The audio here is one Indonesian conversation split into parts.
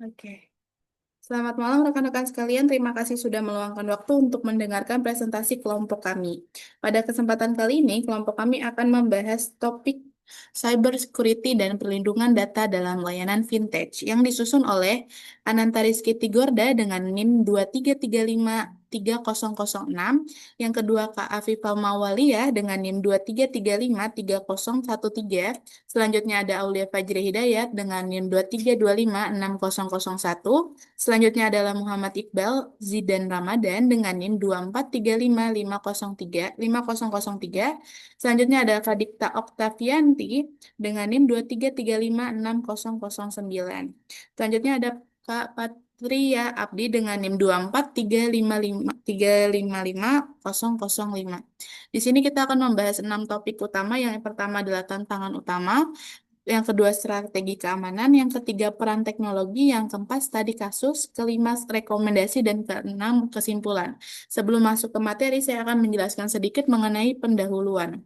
Oke. Selamat malam rekan-rekan sekalian. Terima kasih sudah meluangkan waktu untuk mendengarkan presentasi kelompok kami. Pada kesempatan kali ini, kelompok kami akan membahas topik cyber security dan perlindungan data dalam layanan fintech yang disusun oleh Ananta Rizky Tigorda dengan NIM 233530006, yang kedua Kak Afifah Mawalia dengan NIM 233530013. Selanjutnya ada Aulia Fajri Hidayat dengan NIM 232560001. Selanjutnya adalah Muhammad Iqbal Zidan Ramadan dengan NIM 2435503. Selanjutnya ada Kadikta Oktavianti dengan NIM 233560009. Selanjutnya ada Kak Patria Abdi dengan NIM 243553005. Di sini kita akan membahas 6 topik utama. Yang pertama adalah tantangan utama, yang kedua strategi keamanan, yang ketiga peran teknologi, yang keempat studi kasus, kelima rekomendasi, dan keenam kesimpulan. Sebelum masuk ke materi, saya akan menjelaskan sedikit mengenai pendahuluan.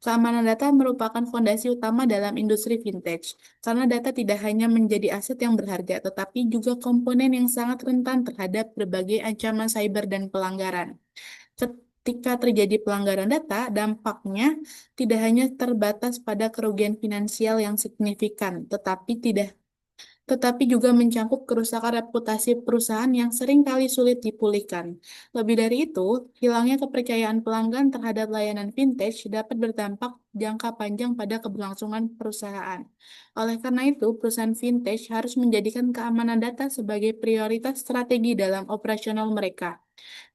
Keamanan data merupakan fondasi utama dalam industri fintech, karena data tidak hanya menjadi aset yang berharga, tetapi juga komponen yang sangat rentan terhadap berbagai ancaman cyber dan pelanggaran. Ketika terjadi pelanggaran data, dampaknya tidak hanya terbatas pada kerugian finansial yang signifikan, tetapi juga mencangkup kerusakan reputasi perusahaan yang seringkali sulit dipulihkan. Lebih dari itu, hilangnya kepercayaan pelanggan terhadap layanan fintech dapat berdampak jangka panjang pada keberlangsungan perusahaan. Oleh karena itu, perusahaan fintech harus menjadikan keamanan data sebagai prioritas strategi dalam operasional mereka.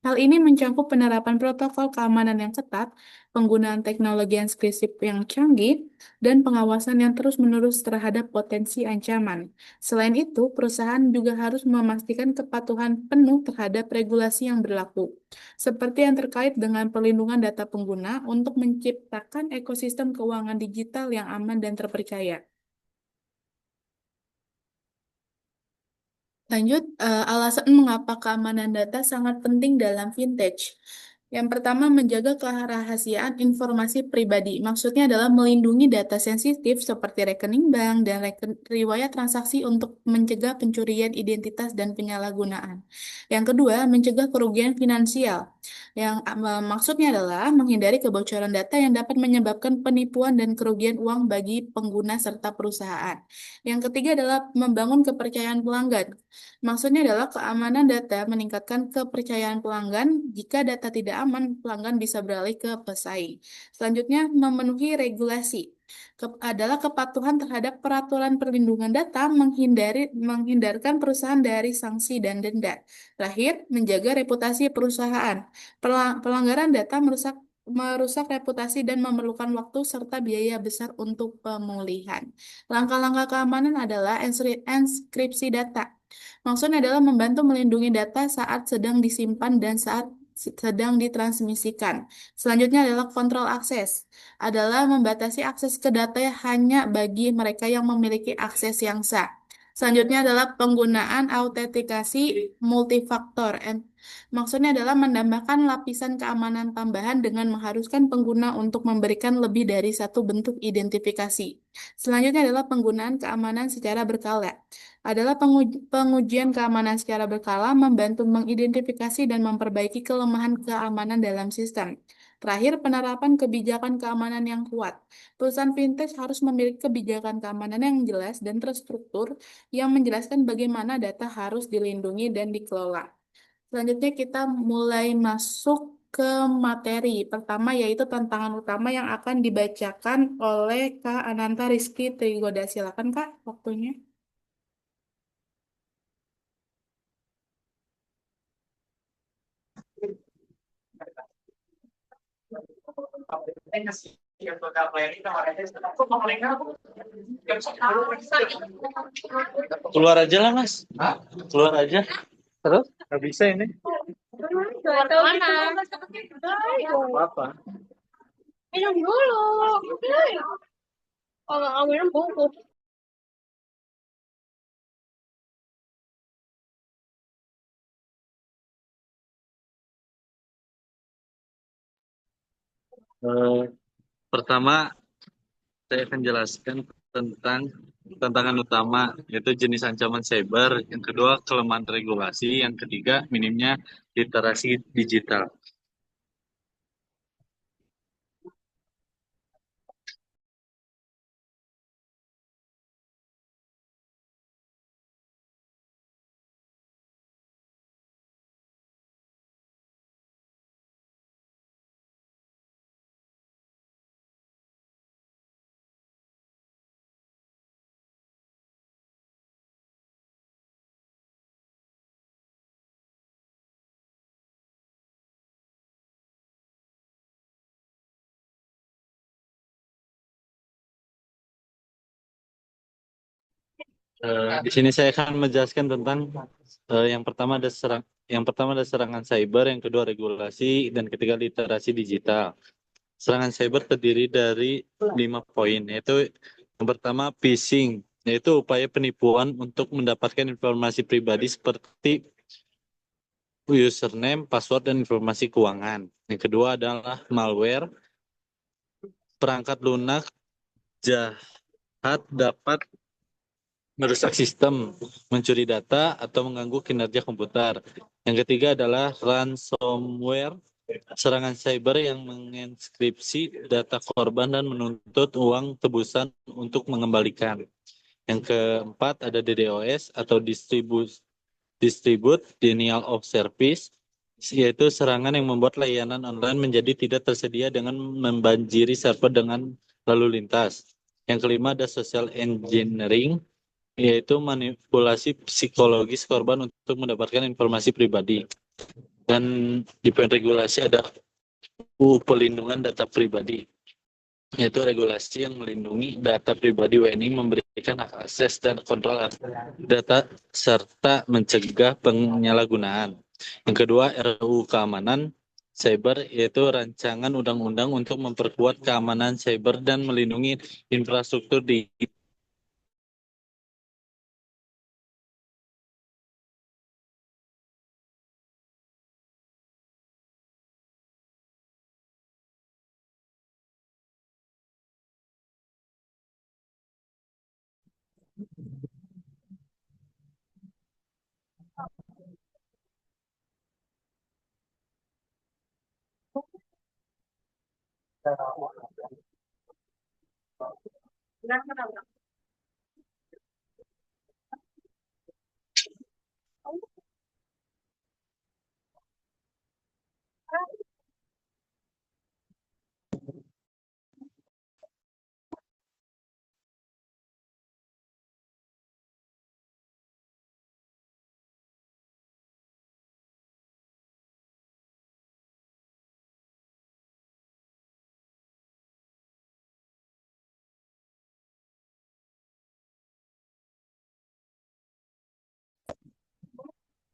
Hal ini mencakup penerapan protokol keamanan yang ketat, penggunaan teknologi enkripsi yang canggih, dan pengawasan yang terus-menerus terhadap potensi ancaman. Selain itu, perusahaan juga harus memastikan kepatuhan penuh terhadap regulasi yang berlaku, seperti yang terkait dengan perlindungan data pengguna untuk menciptakan ekosistem keuangan digital yang aman dan terpercaya. Lanjut, alasan mengapa keamanan data sangat penting dalam fintech. Yang pertama, menjaga kerahasiaan informasi pribadi. Maksudnya adalah melindungi data sensitif seperti rekening bank dan riwayat transaksi untuk mencegah pencurian identitas dan penyalahgunaan. Yang kedua, mencegah kerugian finansial. Yang maksudnya adalah menghindari kebocoran data yang dapat menyebabkan penipuan dan kerugian uang bagi pengguna serta perusahaan. Yang ketiga adalah membangun kepercayaan pelanggan. Maksudnya adalah keamanan data meningkatkan kepercayaan pelanggan. Jika data tidak aman, pelanggan bisa beralih ke pesaing. Selanjutnya, memenuhi regulasi. Adalah kepatuhan terhadap peraturan perlindungan data, menghindarkan perusahaan dari sanksi dan denda. Terakhir, menjaga reputasi perusahaan. Pelanggaran data merusak reputasi dan memerlukan waktu serta biaya besar untuk pemulihan. Langkah-langkah keamanan adalah enkripsi data. Maksudnya adalah membantu melindungi data saat sedang disimpan dan saat sedang ditransmisikan. Selanjutnya adalah kontrol akses. Adalah membatasi akses ke data hanya bagi mereka yang memiliki akses yang sah. Selanjutnya adalah penggunaan autentikasi multifaktor. Maksudnya adalah menambahkan lapisan keamanan tambahan dengan mengharuskan pengguna untuk memberikan lebih dari satu bentuk identifikasi. Selanjutnya adalah penggunaan keamanan secara berkala. Adalah pengujian keamanan secara berkala membantu mengidentifikasi dan memperbaiki kelemahan keamanan dalam sistem. Terakhir, penerapan kebijakan keamanan yang kuat. Perusahaan fintech harus memiliki kebijakan keamanan yang jelas dan terstruktur yang menjelaskan bagaimana data harus dilindungi dan dikelola. Selanjutnya kita mulai masuk ke materi pertama, yaitu tantangan utama yang akan dibacakan oleh Kak Ananta Rizky Trigoda. Silakan Kak, waktunya. Keluar aja lah mas. Keluar aja. Terus nggak bisa ini. Mana? Apa? Minum dulu. Kalau nggak minum bungkus. Eh, Pertama saya akan jelaskan tentang tantangan utama, yaitu jenis ancaman cyber. Yang kedua, kelemahan regulasi. Yang ketiga, minimnya literasi digital. Di sini saya akan menjelaskan tentang yang pertama ada serangan cyber, yang kedua regulasi, dan ketiga literasi digital. Serangan cyber terdiri dari 5 poin, yaitu yang pertama phishing, yaitu upaya penipuan untuk mendapatkan informasi pribadi seperti username, password, dan informasi keuangan. Yang kedua adalah malware, perangkat lunak jahat dapat merusak sistem, mencuri data, atau mengganggu kinerja komputer. Yang ketiga adalah ransomware, serangan cyber yang menginskripsi data korban dan menuntut uang tebusan untuk mengembalikan. Yang keempat ada DDoS atau Distribute Denial of Service, yaitu serangan yang membuat layanan online menjadi tidak tersedia dengan membanjiri server dengan lalu lintas. Yang kelima ada social engineering, yaitu manipulasi psikologis korban untuk mendapatkan informasi pribadi. Dan di poin regulasi ada pelindungan data pribadi, yaitu regulasi yang melindungi data pribadi WNI, memberikan hak akses dan kontrol data serta mencegah penyalahgunaan. Yang kedua, RUU Keamanan Cyber, yaitu rancangan undang-undang untuk memperkuat keamanan cyber dan melindungi infrastruktur di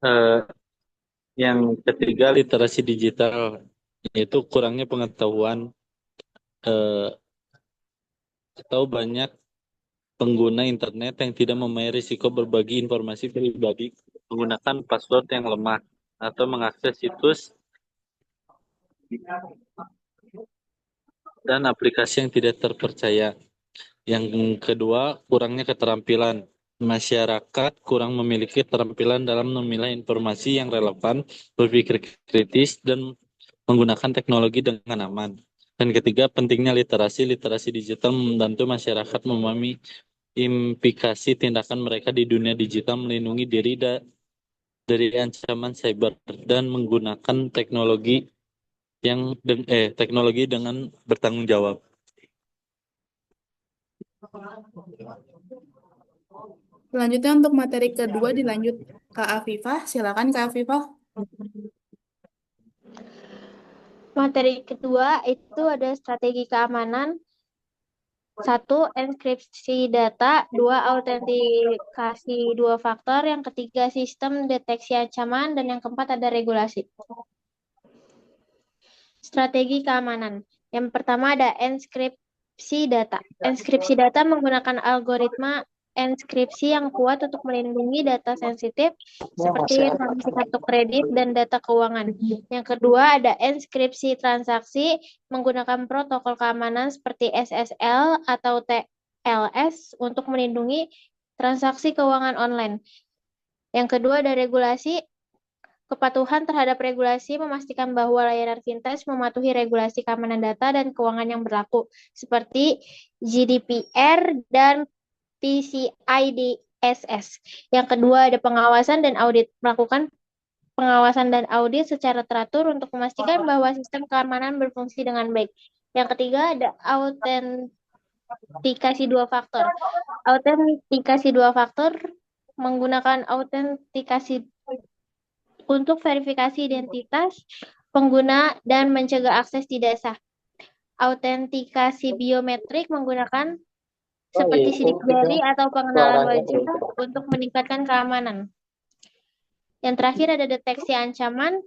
eh, yang ketiga literasi digital, yaitu kurangnya pengetahuan eh, atau banyak pengguna internet yang tidak mempunyai risiko berbagi informasi pribadi menggunakan password yang lemah atau mengakses situs dan aplikasi yang tidak terpercaya. Yang kedua, kurangnya keterampilan. Masyarakat kurang memiliki keterampilan dalam memilah informasi yang relevan, berpikir kritis, dan menggunakan teknologi dengan aman. Dan ketiga, pentingnya literasi. Literasi digital membantu masyarakat memahami implikasi tindakan mereka di dunia digital, melindungi diri dari ancaman cyber, dan menggunakan teknologi dengan bertanggung jawab. Selanjutnya untuk materi kedua dilanjut Kak Afifah. Silakan Kak Afifah. Materi kedua itu ada strategi keamanan. 1. Enkripsi data. 2. Autentikasi 2 faktor. Yang ketiga, sistem deteksi ancaman. Dan yang keempat, ada regulasi. Strategi keamanan. Yang pertama ada enkripsi data. Enkripsi data menggunakan algoritma enskripsi yang kuat untuk melindungi data sensitif seperti informasi kartu kredit dan data keuangan. Yang kedua ada enskripsi transaksi menggunakan protokol keamanan seperti SSL atau LS untuk melindungi transaksi keuangan online. Yang kedua ada regulasi. Kepatuhan terhadap regulasi memastikan bahwa layanan fintech mematuhi regulasi keamanan data dan keuangan yang berlaku, seperti GDPR dan PCI DSS. Yang kedua ada pengawasan dan audit. Melakukan pengawasan dan audit secara teratur untuk memastikan bahwa sistem keamanan berfungsi dengan baik. Yang ketiga ada autentikasi dua faktor. Autentikasi dua faktor menggunakan autentikasi untuk verifikasi identitas pengguna dan mencegah akses tidak sah. Autentikasi biometrik menggunakan seperti sidik jari atau pengenalan wajah untuk meningkatkan keamanan. Yang terakhir ada deteksi ancaman.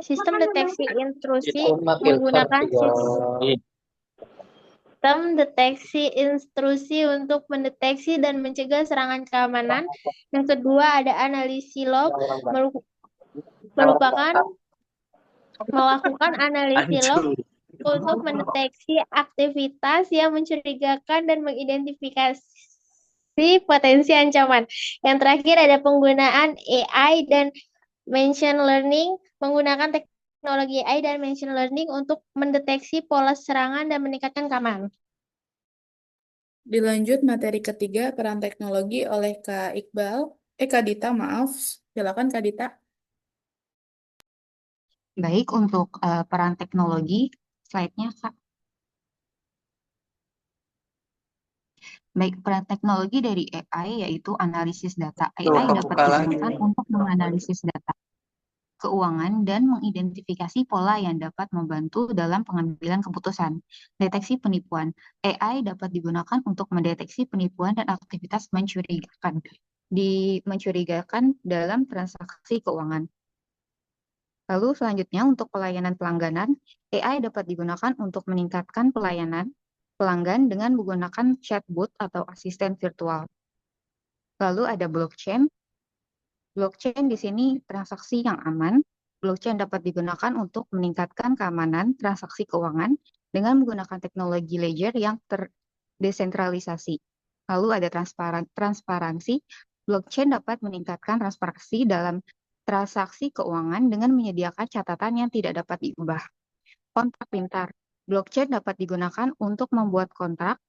Sistem deteksi intrusi menggunakan sistem deteksi intrusi untuk mendeteksi dan mencegah serangan keamanan. Yang kedua ada analisis log, melakukan analisis log untuk mendeteksi aktivitas yang mencurigakan dan mengidentifikasi potensi ancaman. Yang terakhir ada penggunaan AI dan machine learning, menggunakan teknologi AI dan machine learning untuk mendeteksi pola serangan dan meningkatkan keamanan. Dilanjut materi ketiga, peran teknologi oleh Kak Dita, maaf. Silakan Kak Dita. Baik, untuk peran teknologi, slide-nya, Kak. Baik, peran teknologi dari AI yaitu analisis data. AI dapat digunakan untuk menganalisis data keuangan dan mengidentifikasi pola yang dapat membantu dalam pengambilan keputusan. Deteksi penipuan. AI dapat digunakan untuk mendeteksi penipuan dan aktivitas mencurigakan dalam transaksi keuangan. Lalu selanjutnya untuk pelayanan pelangganan, AI dapat digunakan untuk meningkatkan pelayanan pelanggan dengan menggunakan chatbot atau asisten virtual. Lalu ada blockchain. Blockchain di sini transaksi yang aman. Blockchain dapat digunakan untuk meningkatkan keamanan transaksi keuangan dengan menggunakan teknologi ledger yang terdesentralisasi. Lalu ada transparansi. Blockchain dapat meningkatkan transparansi dalam transaksi keuangan dengan menyediakan catatan yang tidak dapat diubah. Kontrak pintar. Blockchain dapat digunakan untuk membuat kontrak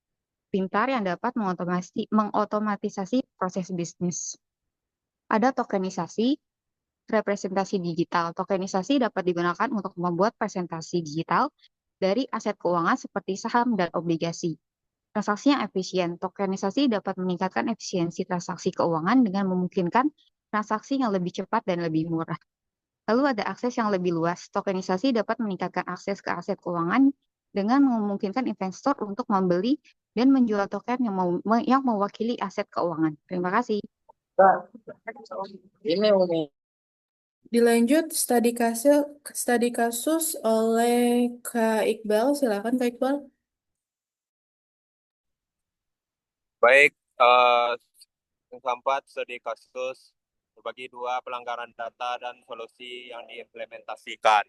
pintar yang dapat mengotomatisasi proses bisnis. Ada tokenisasi, representasi digital. Tokenisasi dapat digunakan untuk membuat presentasi digital dari aset keuangan seperti saham dan obligasi. Transaksi yang efisien. Tokenisasi dapat meningkatkan efisiensi transaksi keuangan dengan memungkinkan transaksi yang lebih cepat dan lebih murah. Lalu ada akses yang lebih luas. Tokenisasi dapat meningkatkan akses ke aset keuangan dengan memungkinkan investor untuk membeli dan menjual token yang mewakili aset keuangan. Terima kasih. Dilanjut studi kasus oleh Kak Iqbal. Silakan Kak Iqbal. Baik, keempat studi kasus berbagi dua pelanggaran data dan solusi yang diimplementasikan.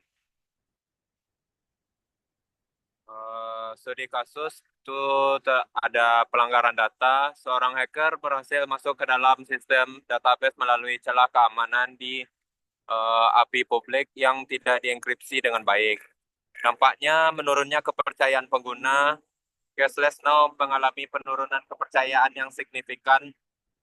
Studi kasus itu ada pelanggaran data. Seorang hacker berhasil masuk ke dalam sistem database melalui celah keamanan di API publik yang tidak dienkripsi dengan baik. Nampaknya menurunnya kepercayaan pengguna. Cashless Now mengalami penurunan kepercayaan yang signifikan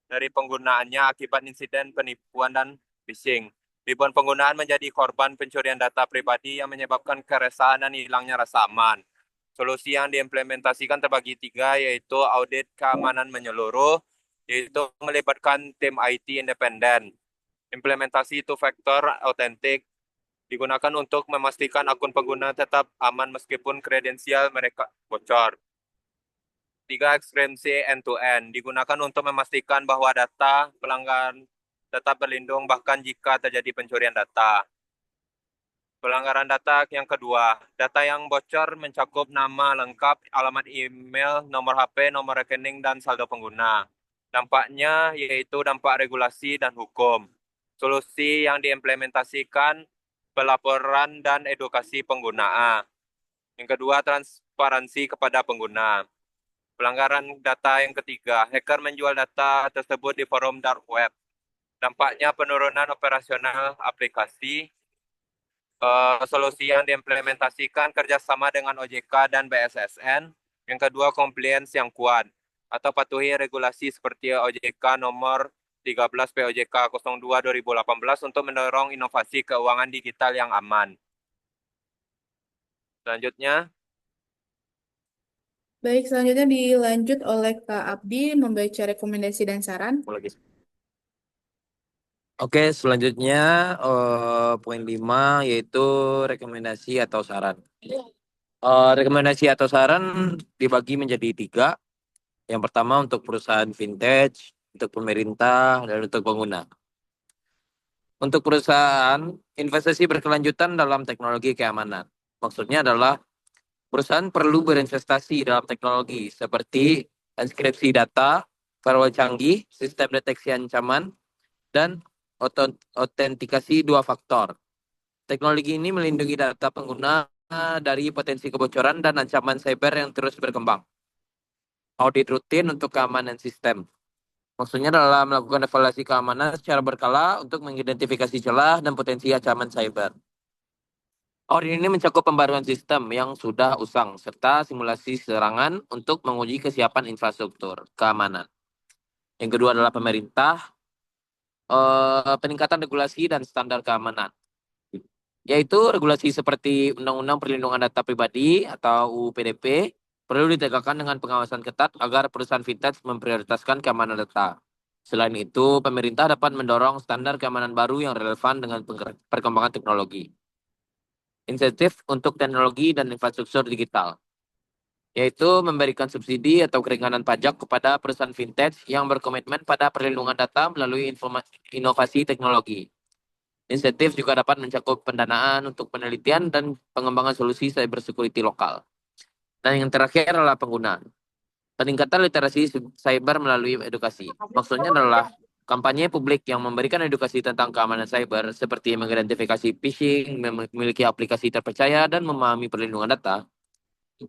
dari penggunaannya akibat insiden penipuan dan phishing. Ribuan penggunaan menjadi korban pencurian data pribadi yang menyebabkan keresahan dan hilangnya rasa aman. Solusi yang diimplementasikan terbagi tiga, yaitu audit keamanan menyeluruh, yaitu melibatkan tim IT independen. Implementasi two-factor authentic digunakan untuk memastikan akun pengguna tetap aman meskipun kredensial mereka bocor. 3. Ekskripsi end-to-end digunakan untuk memastikan bahwa data pelanggan tetap berlindung bahkan jika terjadi pencurian data. Pelanggaran data yang kedua, data yang bocor mencakup nama lengkap, alamat email, nomor HP, nomor rekening, dan saldo pengguna. Dampaknya yaitu dampak regulasi dan hukum. Solusi yang diimplementasikan, pelaporan dan edukasi pengguna. Yang kedua, transparansi kepada pengguna. Pelanggaran data yang ketiga, hacker menjual data tersebut di forum dark web. Dampaknya penurunan operasional aplikasi, solusi yang diimplementasikan kerjasama dengan OJK dan BSSN. Yang kedua, compliance yang kuat atau patuhi regulasi seperti OJK nomor 13 POJK 02 2018 untuk mendorong inovasi keuangan digital yang aman. Selanjutnya, Baik, selanjutnya dilanjut oleh Kak Abdi membaca rekomendasi dan saran. Oke, selanjutnya poin 5 yaitu rekomendasi atau saran. Rekomendasi atau saran dibagi menjadi 3. Yang pertama untuk perusahaan vintage, untuk pemerintah, dan untuk pengguna. Untuk perusahaan, investasi berkelanjutan dalam teknologi keamanan. Maksudnya adalah perusahaan perlu berinvestasi dalam teknologi seperti enkripsi data, firewall canggih, sistem deteksi ancaman, dan autentikasi 2 faktor. Teknologi ini melindungi data pengguna dari potensi kebocoran dan ancaman cyber yang terus berkembang. Audit rutin untuk keamanan sistem. Maksudnya adalah melakukan evaluasi keamanan secara berkala untuk mengidentifikasi celah dan potensi ancaman cyber. Audit ini mencakup pembaruan sistem yang sudah usang serta simulasi serangan untuk menguji kesiapan infrastruktur keamanan. Yang kedua adalah pemerintah, peningkatan regulasi dan standar keamanan, yaitu regulasi seperti Undang-Undang Perlindungan Data Pribadi atau UU PDP perlu ditegakkan dengan pengawasan ketat agar perusahaan vintage memprioritaskan keamanan data. Selain itu, pemerintah dapat mendorong standar keamanan baru yang relevan dengan perkembangan teknologi. Insentif untuk teknologi dan infrastruktur digital, yaitu memberikan subsidi atau keringanan pajak kepada perusahaan vintage yang berkomitmen pada perlindungan data melalui inovasi teknologi. Insentif juga dapat mencakup pendanaan untuk penelitian dan pengembangan solusi cybersecurity lokal. Dan yang terakhir adalah pengguna. Peningkatan literasi cyber melalui edukasi. Maksudnya adalah kampanye publik yang memberikan edukasi tentang keamanan cyber seperti mengidentifikasi phishing, memiliki aplikasi terpercaya, dan memahami perlindungan data.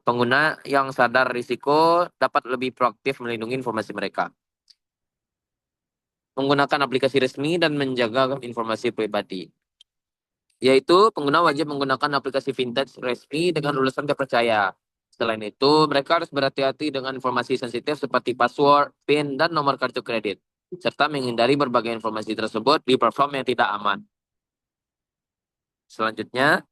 Pengguna yang sadar risiko dapat lebih proaktif melindungi informasi mereka. Menggunakan aplikasi resmi dan menjaga informasi pribadi. Yaitu pengguna wajib menggunakan aplikasi vintage resmi dengan lulusan terpercaya. Selain itu, mereka harus berhati-hati dengan informasi sensitif seperti password, PIN, dan nomor kartu kredit, serta menghindari berbagai informasi tersebut di platform yang tidak aman. Selanjutnya,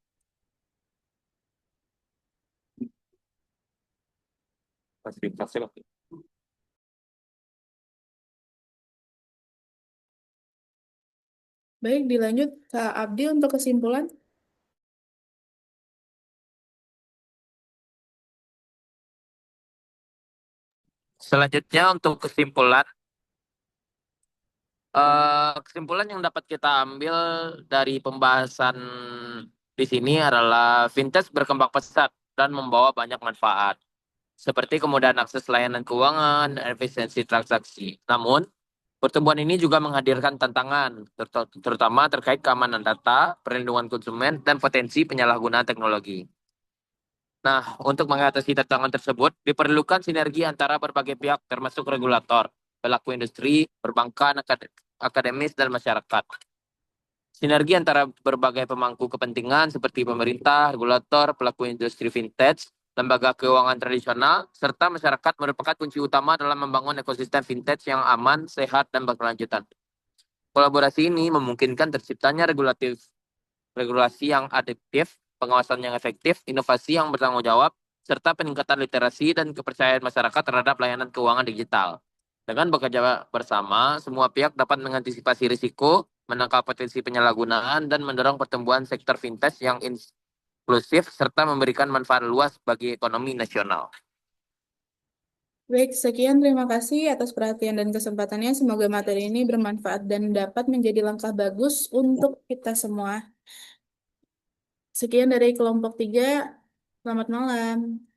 Baik, dilanjut Kak Abdi untuk kesimpulan. selanjutnya untuk kesimpulan yang dapat kita ambil dari pembahasan di sini adalah vintage berkembang pesat dan membawa banyak manfaat, seperti kemudahan akses layanan keuangan dan efisiensi transaksi. Namun, pertumbuhan ini juga menghadirkan tantangan, terutama terkait keamanan data, perlindungan konsumen, dan potensi penyalahgunaan teknologi. Nah, untuk mengatasi tantangan tersebut, diperlukan sinergi antara berbagai pihak, termasuk regulator, pelaku industri, perbankan, akademis, dan masyarakat. Sinergi antara berbagai pemangku kepentingan seperti pemerintah, regulator, pelaku industri vintage, lembaga keuangan tradisional, serta masyarakat merupakan kunci utama dalam membangun ekosistem vintage yang aman, sehat, dan berkelanjutan. Kolaborasi ini memungkinkan terciptanya regulasi yang adaptif, pengawasan yang efektif, inovasi yang bertanggung jawab, serta peningkatan literasi dan kepercayaan masyarakat terhadap layanan keuangan digital. Dengan bekerja bersama, semua pihak dapat mengantisipasi risiko, menangkal potensi penyalahgunaan, dan mendorong pertumbuhan sektor vintage yang inklusif serta memberikan manfaat luas bagi ekonomi nasional. Baik, sekian terima kasih atas perhatian dan kesempatannya. Semoga materi ini bermanfaat dan dapat menjadi langkah bagus untuk kita semua. Sekian dari kelompok 3. Selamat malam.